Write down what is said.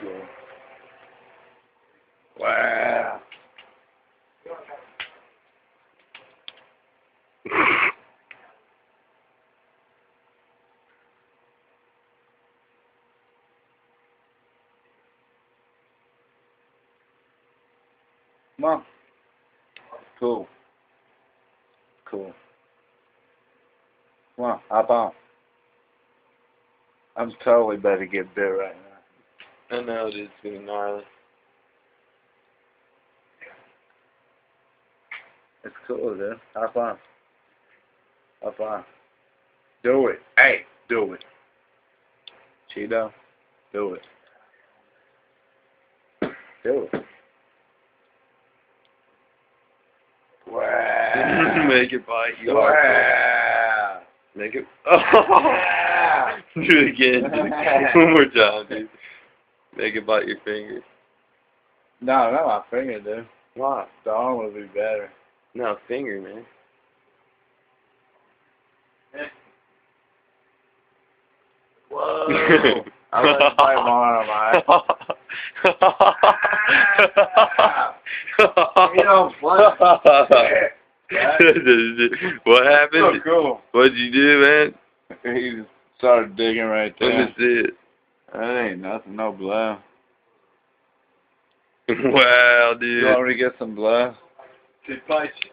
cool. Wow. Come on. Cool. Cool. Come on, hop on. I'm totally about to get bit right now. I know, dude, it's gonna be gnarly. It's cool, dude. Hop on. Hop on. Do it. Hey, do it. Cheeto, do it. Do it. Wow. Make it bite you. Wow. Make it. Oh. Do it again, dude. One more time, dude. Make it bite your finger. No, not my finger, dude. Why? The arm would be better. No, finger, man. Whoa. I let you bite my arm, alright? You don't play. What happened? So cool. What'd you do, man? He just started digging right Let there. me see it. That ain't nothing, no blood. Wow, dude. You want me to get some blood? It bites you.